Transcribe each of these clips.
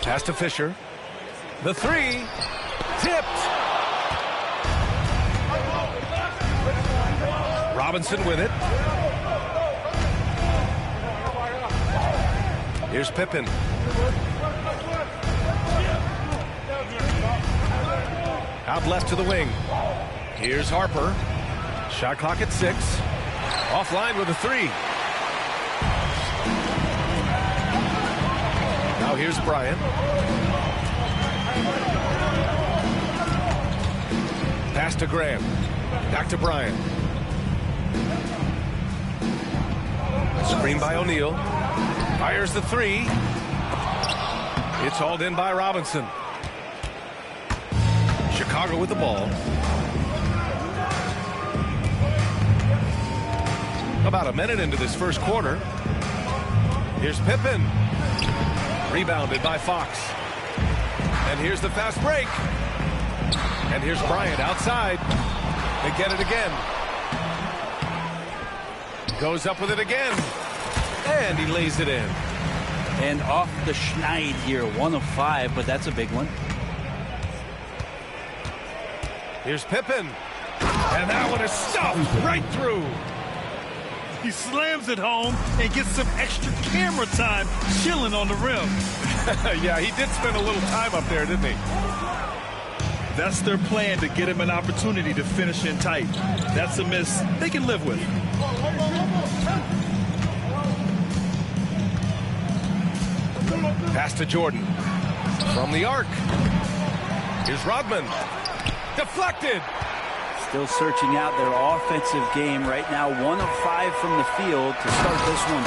Pass to Fisher. The three. Tipped. Robinson with it. Here's Pippen. Out left to the wing. Here's Harper. Shot clock at 6. Offline with a three. Now here's Bryant. Pass to Graham. Back to Bryant. Screen by O'Neal. Fires the three. It's hauled in by Robinson. Chicago with the ball. About a minute into this first quarter. Here's Pippen. Rebounded by Fox. And here's the fast break. And here's Bryant outside. They get it again. Goes up with it again. And he lays it in. And off the schneid here, 1 of 5, but that's a big one. Here's Pippen. And that one is stuffed right through. He slams it home and gets some extra camera time chilling on the rim. Yeah, he did spend a little time up there, didn't he? That's their plan, to get him an opportunity to finish in tight. That's a miss they can live with. Pass to Jordan. From the arc. Here's Rodman. Deflected. Still searching out their offensive game right now. 1 of 5 from the field to start this one.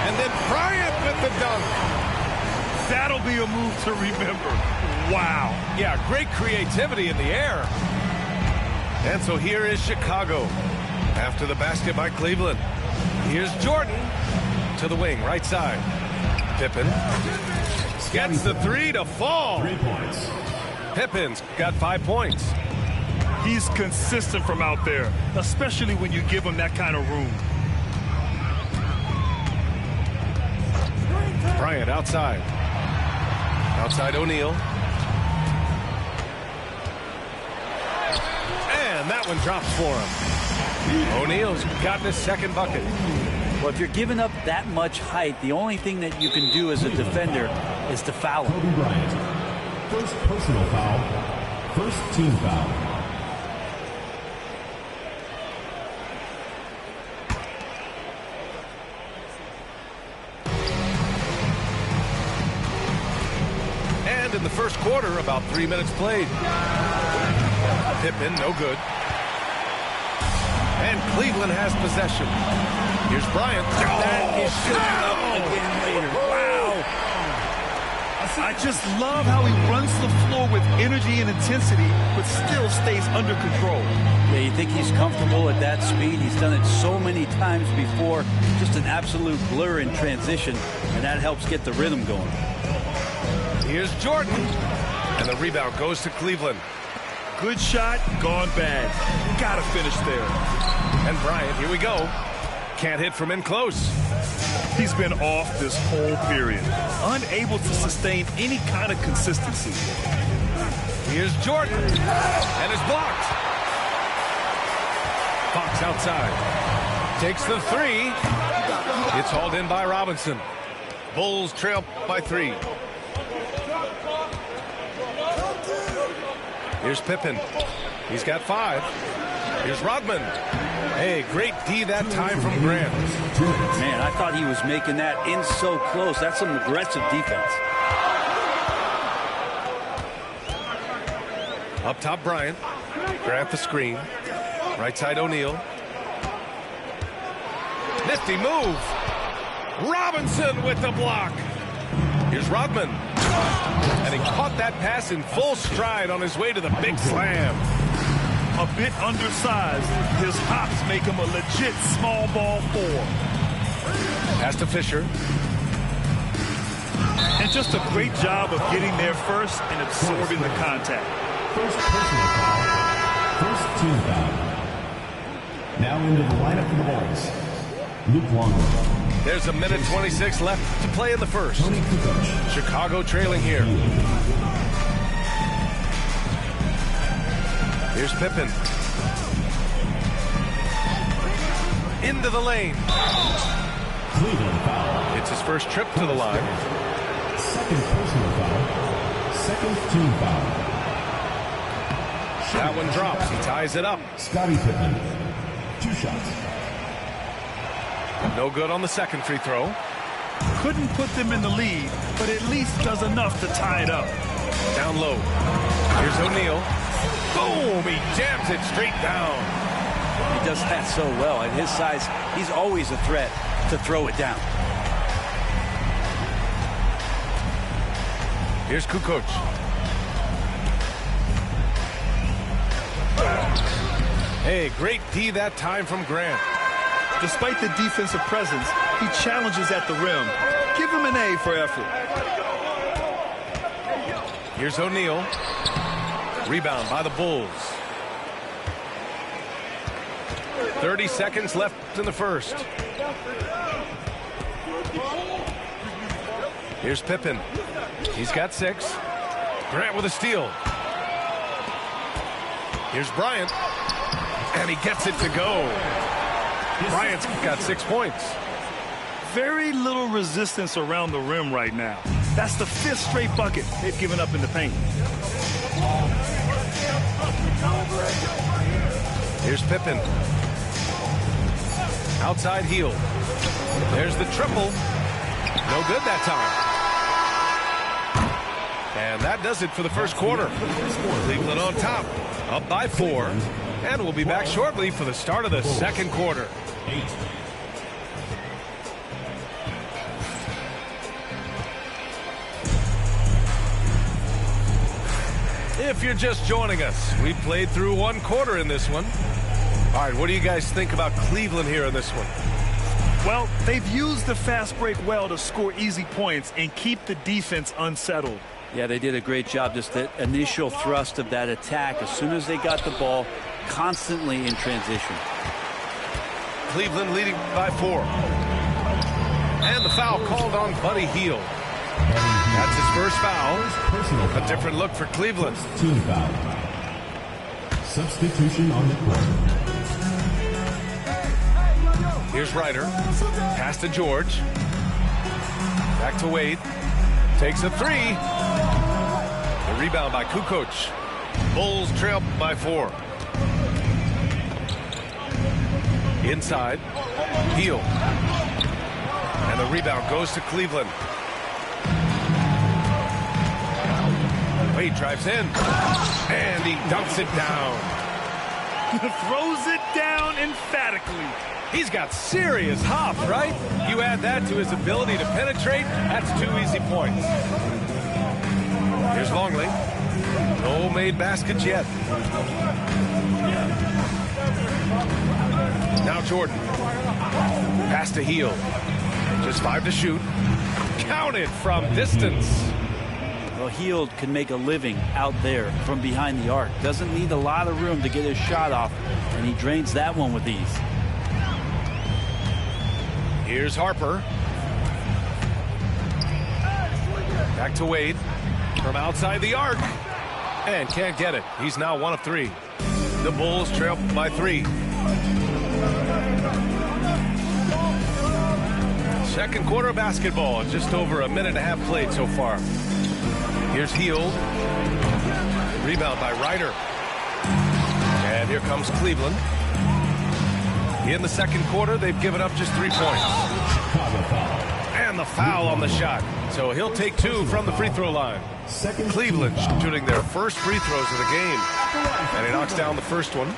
And then Bryant with the dunk. That'll be a move to remember. Wow. Yeah, great creativity in the air. And so here is Chicago after the basket by Cleveland. Here's Jordan to the wing, right side. Pippen gets the three to fall. 3 points. Pippen's got 5 points. He's consistent from out there, especially when you give him that kind of room. Bryant outside. Outside O'Neal. And that one drops for him. O'Neal's gotten his second bucket. Well, if you're giving up that much height, the only thing that you can do as a defender is to foul him. Kobe Bryant. First personal foul. First team foul. And in the first quarter, about 3 minutes played. Pippen, no good. And Cleveland has possession. Here's Bryant. That is shooting up again later. Wow. I just love how he runs the floor with energy and intensity, but still stays under control. Yeah, you think he's comfortable at that speed? He's done it so many times before. Just an absolute blur in transition, and that helps get the rhythm going. Here's Jordan. And the rebound goes to Cleveland. Good shot, gone bad. Gotta finish there. And Bryant, here we go. Can't hit from in close. He's been off this whole period, unable to sustain any kind of consistency. Here's Jordan, and it's blocked. Fox outside. Takes the three. It's hauled in by Robinson. Bulls trail by 3. Here's Pippen. He's got 5. Here's Rodman. Hey, great D that time from Grant. Man, I thought he was making that in so close. That's some aggressive defense. Up top, Bryant. Grant the screen. Right side, O'Neal. Nifty move. Robinson with the block. Here's Rodman. And he caught that pass in full stride on his way to the big slam. A bit undersized, his hops make him a legit small ball 4. Pass to Fisher. And just a great job of getting there first and absorbing the contact. First personal foul. First team foul. Now into the lineup for the Bulls. Luke Longley. There's a minute 26 left to play in the first. Tony Kukoc. Chicago trailing here. Here's Pippen. Into the lane. Cleveland foul. It's his first trip to the line. Second personal foul. Second team foul. That one drops. He ties it up. Scottie Pippen. 2 shots. No good on the second free throw. Couldn't put them in the lead, but at least does enough to tie it up. Down low. Here's O'Neal. Boom! He jams it straight down. He does that so well. At his size, he's always a threat to throw it down. Here's Kukoc. Hey, great D that time from Grant. Despite the defensive presence, he challenges at the rim. Give him an A for effort. Here's O'Neal. Rebound by the Bulls. 30 seconds left in the first. Here's Pippen. He's got 6. Grant with a steal. Here's Bryant. And he gets it to go. Bryant's got 6 points. Very little resistance around the rim right now. That's the 5th straight bucket they've given up in the paint. Here's Pippen. Outside heel. There's the triple. No good that time. And that does it for the first quarter. Cleveland on top, up by 4. And we'll be back shortly for the start of the second quarter. 8. If you're just joining us, we played through 1 quarter in this one. All right, what do you guys think about Cleveland here in this one? Well, they've used the fast break well to score easy points and keep the defense unsettled. Yeah, they did a great job. Just the initial thrust of that attack, as soon as they got the ball, constantly in transition. Cleveland leading by 4. And the foul called on Buddy Hield. That's his first foul. Personal foul. A different look for Cleveland. Team foul. Substitution on the court. Here's Ryder. Pass to George. Back to Wade. Takes a 3. The rebound by Kukoc. Bulls trail by 4. Inside. Hield. And the rebound goes to Cleveland. Wade drives in. And he dunks it down. Throws it down emphatically. He's got serious hop, right? You add that to his ability to penetrate, that's 2 easy points. Here's Longley. No made baskets yet. Now Jordan. Pass to Hield. Just 5 to shoot. Counted from distance. Well, Hield can make a living out there from behind the arc. Doesn't need a lot of room to get his shot off, and he drains that one with ease. Here's Harper. Back to Wade. From outside the arc. And can't get it. He's now 1 of 3. The Bulls trail by 3. Second quarter of basketball. Just over a minute and a half played so far. Here's Hield. Rebound by Ryder. And here comes Cleveland. In the second quarter, they've given up just 3 points. And the foul on the shot. So he'll take 2 from the free throw line. Cleveland shooting their first free throws of the game. And he knocks down the first one.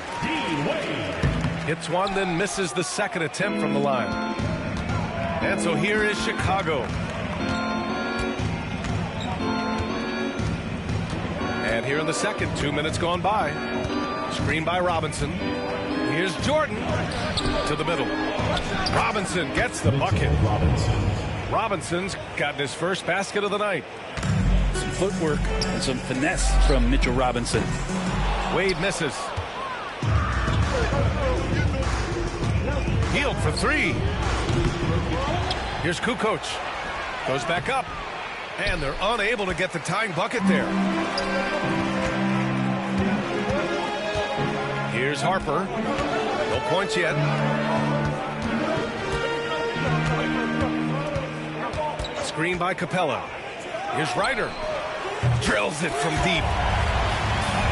Hits one, then misses the second attempt from the line. And so here is Chicago. And here in the second, 2 minutes gone by. Screen by Robinson. Here's Jordan to the middle. Robinson gets the bucket. Robinson's gotten his first basket of the night. Some footwork and some finesse from Mitchell Robinson. Wade misses. Hield for 3. Here's Kukoc. Goes back up. And they're unable to get the tying bucket there. Here's Harper. No points yet. Screen by Capella. Here's Ryder. Drills it from deep.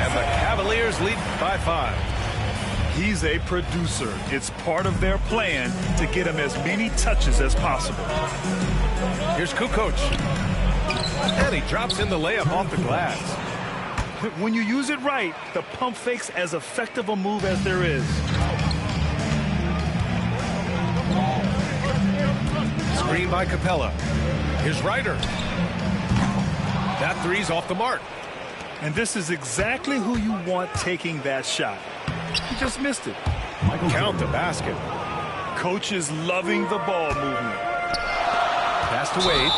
And the Cavaliers lead by 5. He's a producer. It's part of their plan to get him as many touches as possible. Here's Kukoc. And he drops in the layup off the glass. When you use it right, the pump fake's as effective a move as there is. Screen by Capella. Here's Ryder. That three's off the mark. And this is exactly who you want taking that shot. He just missed it. Count the basket. Coach is loving the ball movement. Pass to Wade.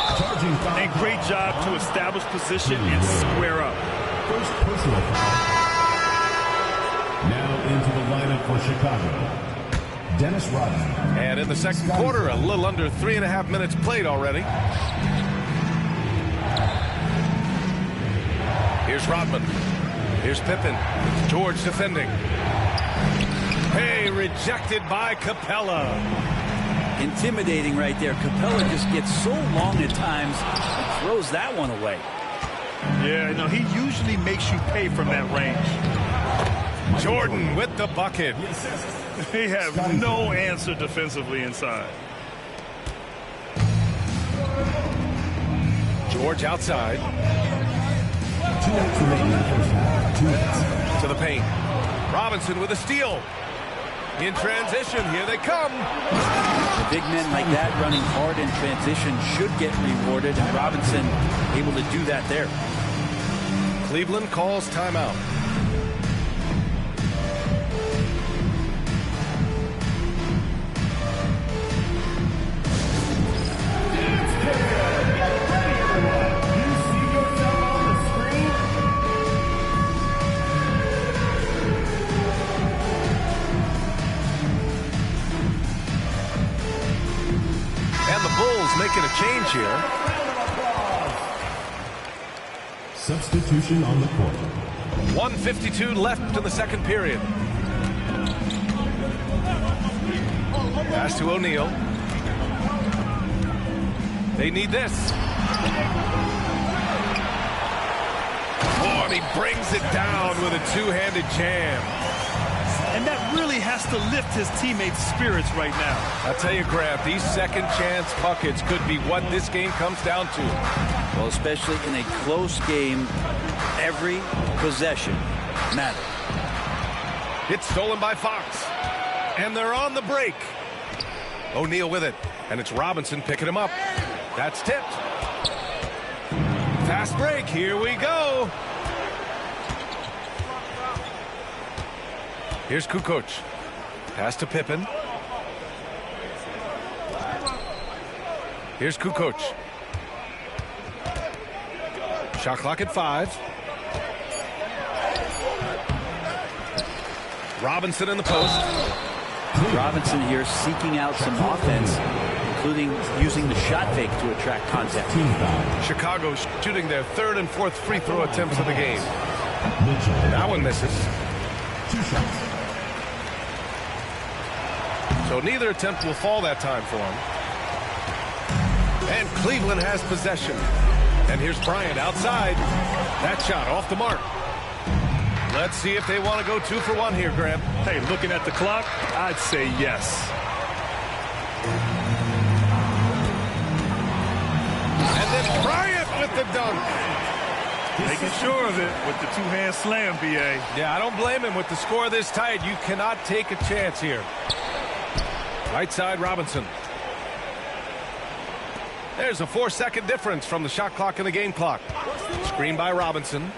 And great job to establish position and square up. First personal foul. Now into the lineup for Chicago, Dennis Rodman. And in the second quarter, a little under 3.5 minutes played already. Here's Rodman. Here's Pippen. George defending. Hey, rejected by Capella. Intimidating right there. Capella just gets so long at times and throws that one away. Yeah, no, he usually makes you pay from that range. Jordan with the bucket. They have no answer defensively inside. George outside. 2 minutes remaining in the first half. 2 minutes. To the paint. Robinson with a steal. In transition, here they come. The big men like that running hard in transition should get rewarded, and Robinson able to do that there. Cleveland calls timeout. Making a change here. Substitution on the court. 1:52 left in the second period. Pass to O'Neal. They need this. Oh, and he brings it down with a two-handed jam. And that really has to lift his teammates' spirits right now. I'll tell you, Grab, these second chance buckets could be what this game comes down to. Well, especially in a close game, every possession matters. It's stolen by Fox. And they're on the break. O'Neal with it. And it's Robinson picking him up. That's tipped. Fast break. Here we go. Here's Kukoc. Pass to Pippen. Here's Kukoc. Shot clock at 5. Robinson in the post. Robinson here seeking out some offense, including using the shot fake to attract contact. Chicago shooting their third and fourth free throw attempts of the game. That one misses. 2 shots. So neither attempt will fall that time for him. And Cleveland has possession. And here's Bryant outside. That shot off the mark. Let's see if they want to go 2 for 1 here, Graham. Hey, looking at the clock, I'd say yes. And then Bryant with the dunk. Making sure of it with the two-hand slam, B.A. Yeah, I don't blame him with the score this tight. You cannot take a chance here. Right side, Robinson. There's a 4-second difference from the shot clock and the game clock. Screen by Robinson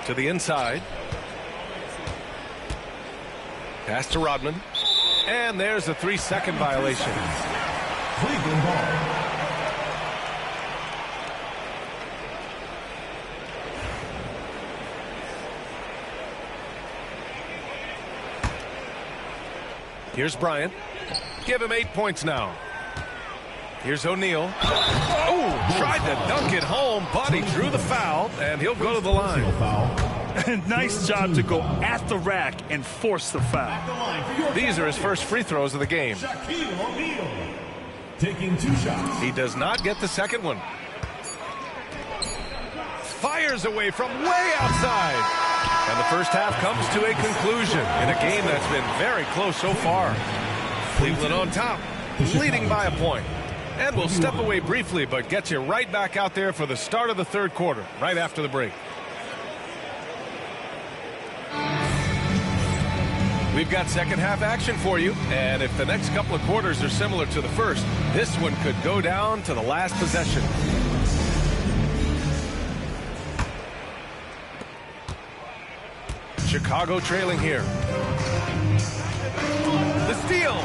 to the inside. Pass to Rodman. And there's a 3-second violation. Cleveland ball. Here's Bryant. Give him 8 points now. Here's O'Neal. Oh, tried to dunk it home, but he drew the foul, and he'll go to the line. Nice job to go at the rack and force the foul. These are his first free throws of the game. Shaquille O'Neal taking 2 shots. He does not get the second one. Fires away from way outside. And the first half comes to a conclusion in a game that's been very close so far. Cleveland on top, leading by a point. And we'll step away briefly, but get you right back out there for the start of the third quarter, right after the break. We've got second half action for you, and if the next couple of quarters are similar to the first, this one could go down to the last possession. Chicago trailing here. The steal.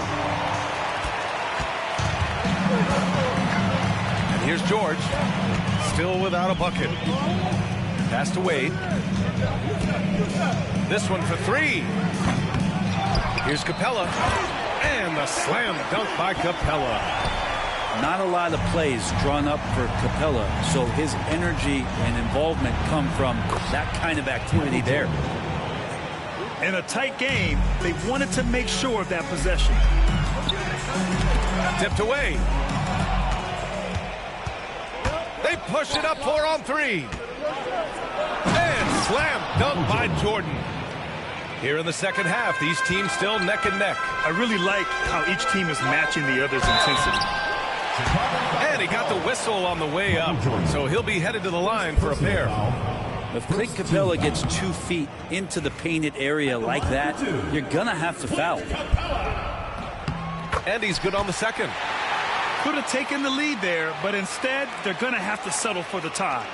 And here's George, still without a bucket. Pass to Wade. This one for 3. Here's Capella, and the slam dunk by Capella. Not a lot of plays drawn up for Capella, so his energy and involvement come from that kind of activity there. In a tight game, they wanted to make sure of that possession. Tipped away. They push it up 4 on 3. And slam dunk by Jordan. Here in the second half, these teams still neck and neck. I really like how each team is matching the other's intensity. And he got the whistle on the way up, so he'll be headed to the line for a pair. If Clint Capella gets 2 feet into the painted area like that, you're going to have to foul. And he's good on the second. Could have taken the lead there, but instead, they're going to have to settle for the tie.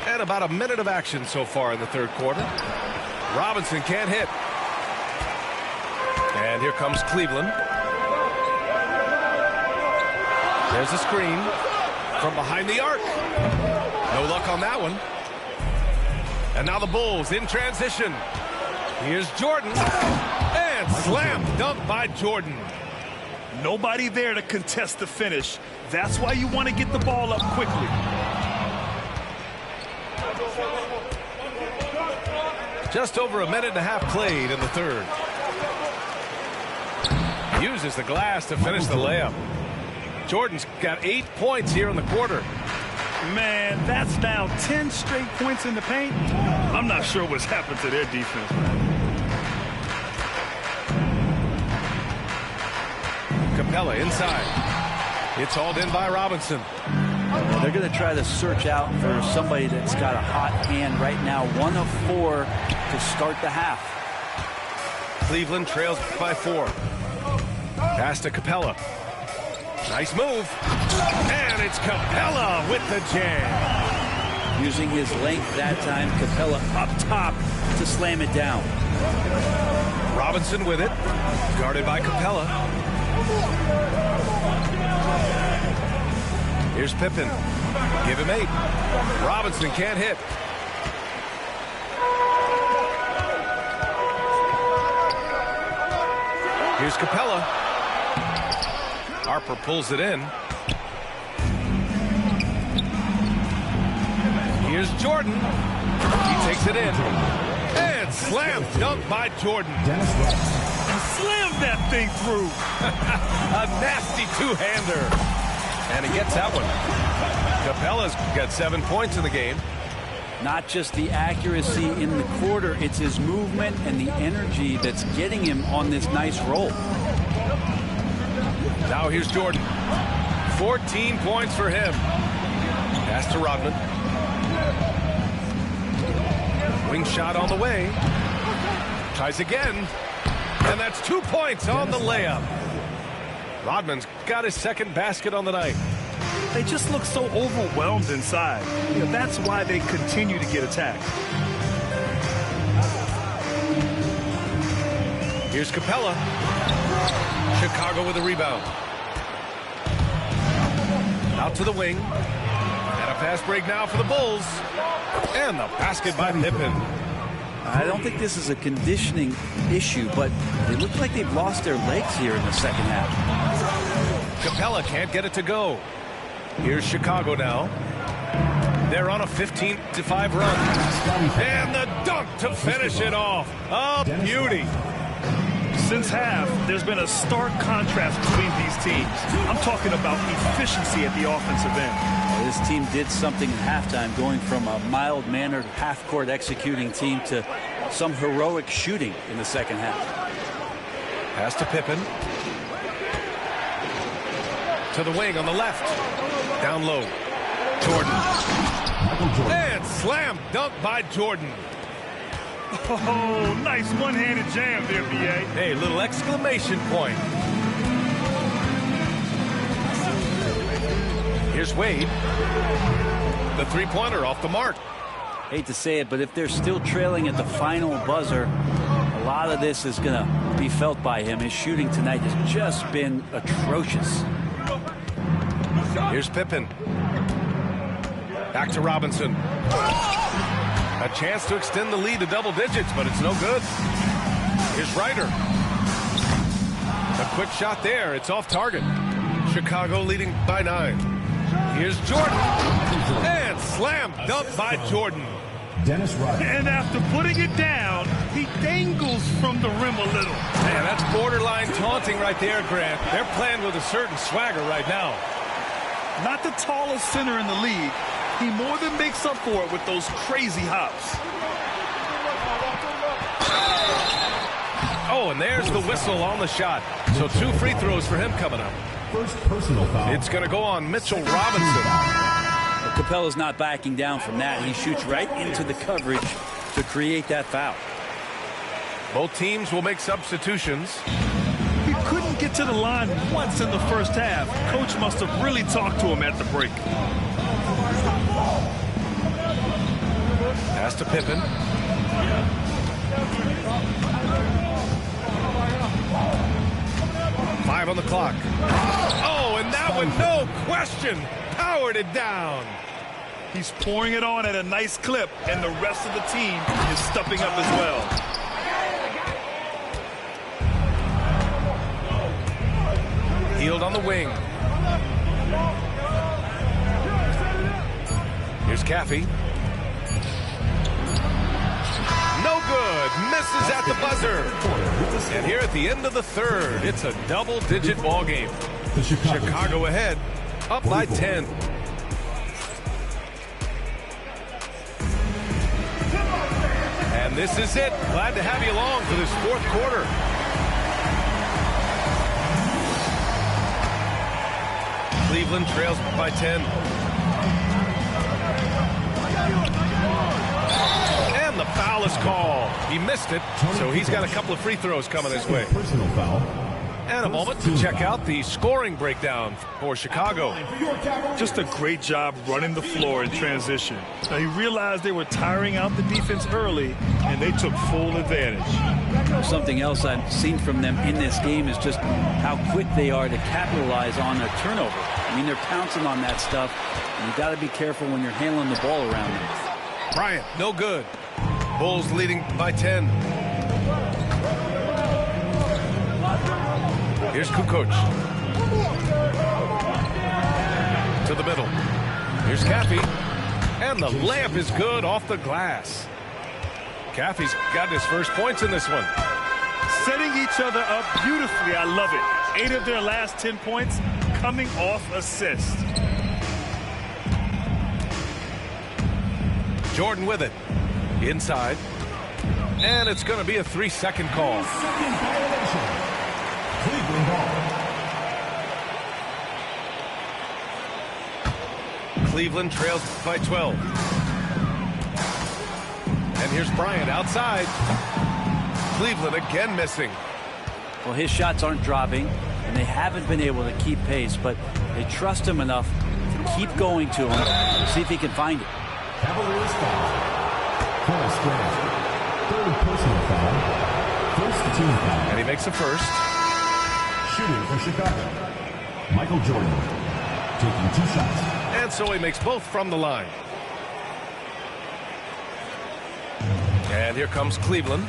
And about a minute of action so far in the third quarter. Robinson can't hit. And here comes Cleveland. There's a screen from behind the arc. No luck on that one. And now the Bulls in transition. Here's Jordan. And slam dunk by Jordan. Nobody there to contest the finish. That's why you want to get the ball up quickly. Just over a minute and a half played in the third. Uses the glass to finish the layup. Jordan's got 8 points here in the quarter. Man, that's now 10 straight points in the paint. I'm not sure what's happened to their defense. Capella inside. It's hauled in by Robinson. They're going to try to search out for somebody that's got a hot hand right now. 1 of 4 to start the half. Cleveland trails by 4. Pass to Capella. Nice move. And it's Capella with the jam. Using his length that time, Capella up top to slam it down. Robinson with it. Guarded by Capella. Here's Pippen. Give him 8. Robinson can't hit. Here's Capella. Harper pulls it in. Here's Jordan. He takes it in. And slam dunk by Jordan. Slam that thing through. A nasty two-hander. And he gets that one. Capella's got 7 points in the game. Not just the accuracy in the quarter, it's his movement and the energy that's getting him on this nice roll. Now here's Jordan. 14 points for him. Pass to Rodman. Wing shot on the way. Tries again. And that's 2 points on the layup. Rodman's got his second basket on the night. They just look so overwhelmed inside. That's why they continue to get attacked. Here's Capella. Chicago with a rebound. Out to the wing. And a fast break now for the Bulls. And the basket by Pippen. I don't think this is a conditioning issue, but they look like they've lost their legs here in the second half. Capella can't get it to go. Here's Chicago now. They're on a 15-5 run. And the dunk to finish it off. A beauty. Since half, there's been a stark contrast between these teams. I'm talking about efficiency at the offensive end. This team did something in halftime, going from a mild-mannered half-court executing team to some heroic shooting in the second half. Pass to Pippen. To the wing on the left. Down low. Jordan. And slam dunk by Jordan. Oh, nice one-handed jam there, B.A. Hey, little exclamation point. Here's Wade. The three-pointer off the mark. Hate to say it, but if they're still trailing at the final buzzer, a lot of this is going to be felt by him. His shooting tonight has just been atrocious. Here's Pippen. Back to Robinson. A chance to extend the lead to double digits, but it's no good. Here's Ryder. A quick shot there. It's off target. Chicago leading by 9. Here's Jordan. And slam dunk by Jordan. Dennis Rodman. And after putting it down, he dangles from the rim a little. Man, that's borderline taunting right there, Grant. They're playing with a certain swagger right now. Not the tallest center in the league. He more than makes up for it with those crazy hops. Oh, and there's the whistle on the shot. So 2 free throws for him coming up. First personal foul. It's going to go on Mitchell Robinson. Capella's not backing down from that. He shoots right into the coverage to create that foul. Both teams will make substitutions. He couldn't get to the line once in the first half. Coach must have really talked to him at the break. Pass to Pippen. Five on the clock. Oh, and that one, no question, powered it down. He's pouring it on at a nice clip, and the rest of the team is stepping up as well. Healed on the wing. Here's Caffey. No good. Misses at the buzzer. And here at the end of the third, it's a double-digit ball game. Chicago ahead, up by 10. And this is it. Glad to have you along for this fourth quarter. Cleveland trails by 10. And the foul is called. He missed it, so he's got a couple of free throws coming his way. Personal foul. And a moment to check out the scoring breakdown for Chicago. Just a great job running the floor in transition. Now, he realized they were tiring out the defense early, and they took full advantage. Something else I've seen from them in this game is just how quick they are to capitalize on a turnover. I mean, they're pouncing on that stuff, and you've got to be careful when you're handling the ball around them. Bryant, no good. Bulls leading by 10. Here's Kukoc. To the middle. Here's Caffey. And the layup is good off the glass. Caffey's got his first points in this one. Setting each other up beautifully. I love it. 8 of their last 10 points coming off assists. Jordan with it. Inside. And it's going to be a 3-second call. Cleveland ball. Cleveland trails by 12. And here's Bryant outside. Cleveland again missing. Well, his shots aren't dropping, and they haven't been able to keep pace, but they trust him enough to keep going to him, see if he can find it. Cavaliers foul. Horace Grant. Third personal foul. First team foul. And he makes the first. Shooting for Chicago. Michael Jordan. Taking 2 shots. And so he makes both from the line. And here comes Cleveland.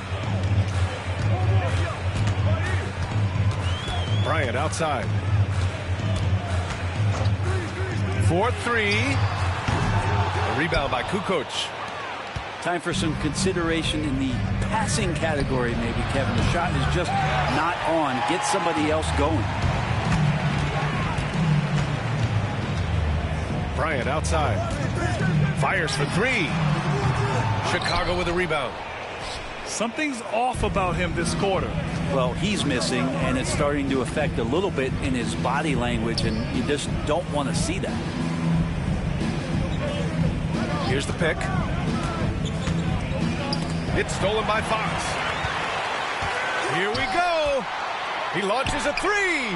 Bryant outside. 4-3. A rebound by Kukoc. Time for some consideration in the passing category, maybe, Kevin. The shot is just not on. Get somebody else going. Bryant outside. Fires for three. Chicago with a rebound. Something's off about him this quarter. Well, he's missing, and it's starting to affect a little bit in his body language, and you just don't want to see that. Here's the pick. It's stolen by Fox. Here we go. He launches a three.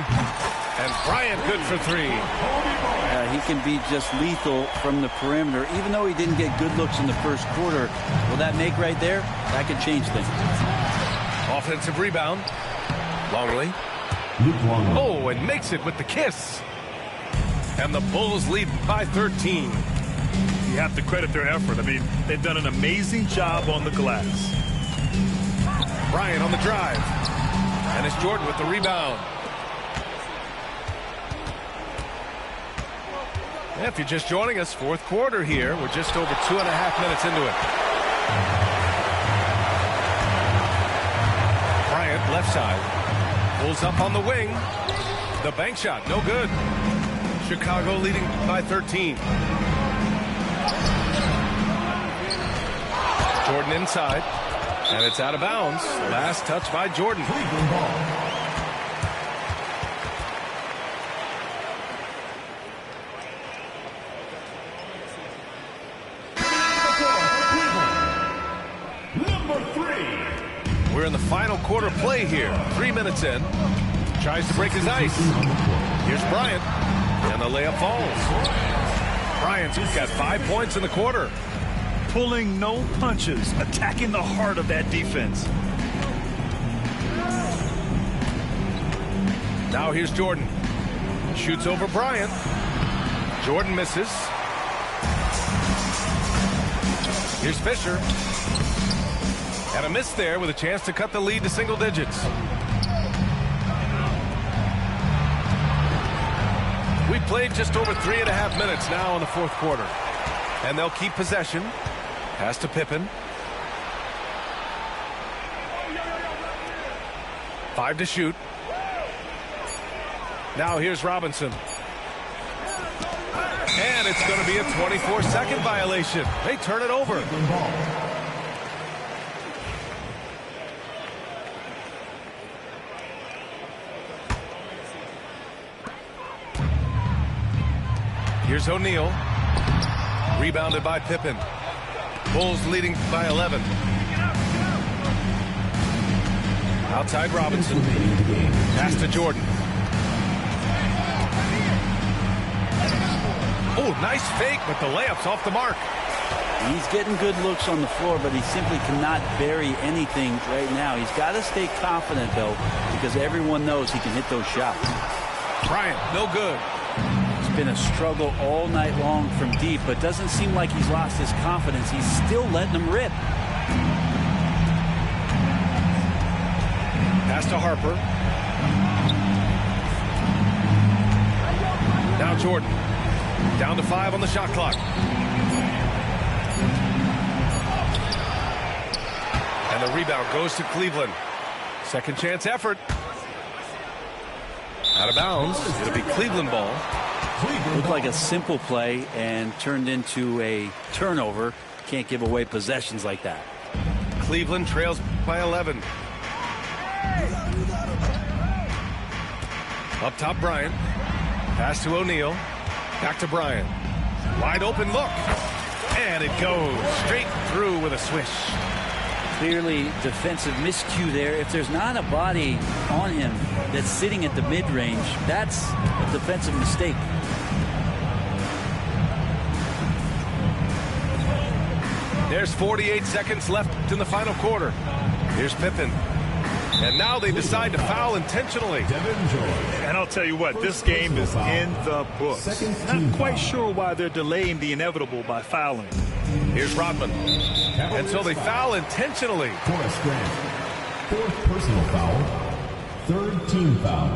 And Bryant good for three. He can be just lethal from the perimeter. Even though he didn't get good looks in the first quarter, will that make right there? That could change things. Offensive rebound. Longley. Oh, and makes it with the kiss. And the Bulls lead by 13. You have to credit their effort. I mean, they've done an amazing job on the glass. Bryant on the drive. And it's Jordan with the rebound. Yeah, if you're just joining us, fourth quarter here. We're just over 2.5 minutes into it. Bryant left side. Pulls up on the wing. The bank shot, no good. Chicago leading by 13. Jordan inside. And it's out of bounds. Last touch by Jordan. We're in the final quarter play here. 3 minutes in. Tries to break his ice. Here's Bryant. And the layup falls. Bryant's got 5 points in the quarter. Pulling no punches. Attacking the heart of that defense. Now here's Jordan. Shoots over Bryant. Jordan misses. Here's Fisher. And a miss there with a chance to cut the lead to single digits. We played just over 3.5 minutes now in the fourth quarter. And they'll keep possession. Pass to Pippen. 5 to shoot. Now here's Robinson. And it's going to be a 24-second violation. They turn it over. Here's O'Neal. Rebounded by Pippen. Bulls leading by 11. Outside Robinson. Pass to Jordan. Oh, nice fake, but the layup's off the mark. He's getting good looks on the floor, but he simply cannot bury anything right now. He's got to stay confident, though, because everyone knows he can hit those shots. Bryant, no good. It's been a struggle all night long from deep, but doesn't seem like he's lost his confidence. He's still letting them rip. Pass to Harper. Now Jordan. Down to 5 on the shot clock. And the rebound goes to Cleveland. Second chance effort. Out of bounds. It'll be Cleveland ball. Looked like a simple play and turned into a turnover. Can't give away possessions like that. Cleveland trails by 11. Up top, Bryant. Pass to O'Neal. Back to Bryant. Wide open look. And it goes straight through with a swish. Clearly defensive miscue there. If there's not a body on him that's sitting at the mid-range, that's a defensive mistake. There's 48 seconds left in the final quarter. Here's Pippen. And now they decide to foul intentionally. And I'll tell you what, this game is in the books. Not quite sure why they're delaying the inevitable by fouling. Here's Rodman. And so they foul intentionally. Horace Grant. Fourth personal foul. Third team foul.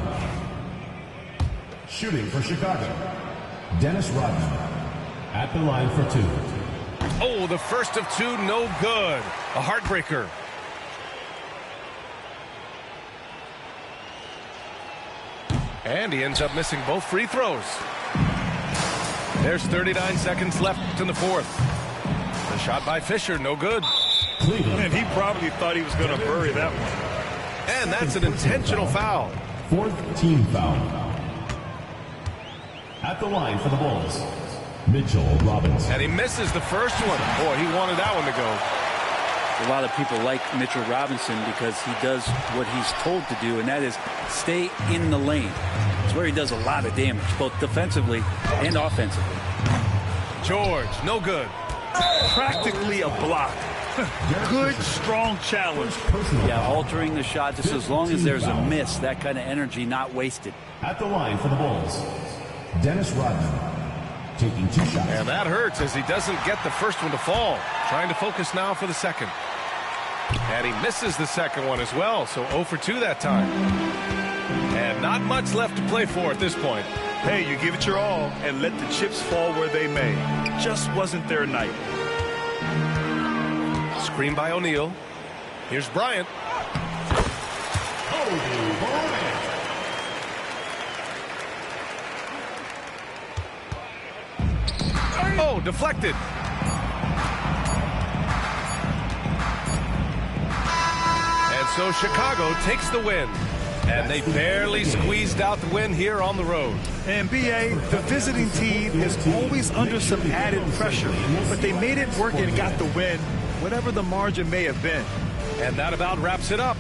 Shooting for Chicago, Dennis Rodman. At the line for 2. Oh, the first of 2, no good. A heartbreaker. And he ends up missing both free throws. There's 39 seconds left in the fourth. The shot by Fisher, no good. And he probably thought he was going to bury that one. And that's an intentional foul. Fourth team foul. At the line for the Bulls, Mitchell Robinson. And he misses the first one. Boy, he wanted that one to go. A lot of people like Mitchell Robinson because he does what he's told to do, and that is stay in the lane. It's where he does a lot of damage, both defensively and offensively. George, no good. Practically a block. Good, strong challenge. Yeah, altering the shot just as long as there's a miss, that kind of energy not wasted. At the line for the Bulls, Dennis Rodman. Taking 2 shots. And that hurts as he doesn't get the first one to fall. Trying to focus now for the second. And he misses the second one as well, so 0 for 2 that time. And not much left to play for at this point. Hey, you give it your all and let the chips fall where they may. Just wasn't their night. Screen by O'Neal. Here's Bryant. Oh, deflected. And so Chicago takes the win. And they barely squeezed out the win here on the road. And B.A., the visiting team is always under some added pressure, but they made it work and got the win, whatever the margin may have been. And that about wraps it up.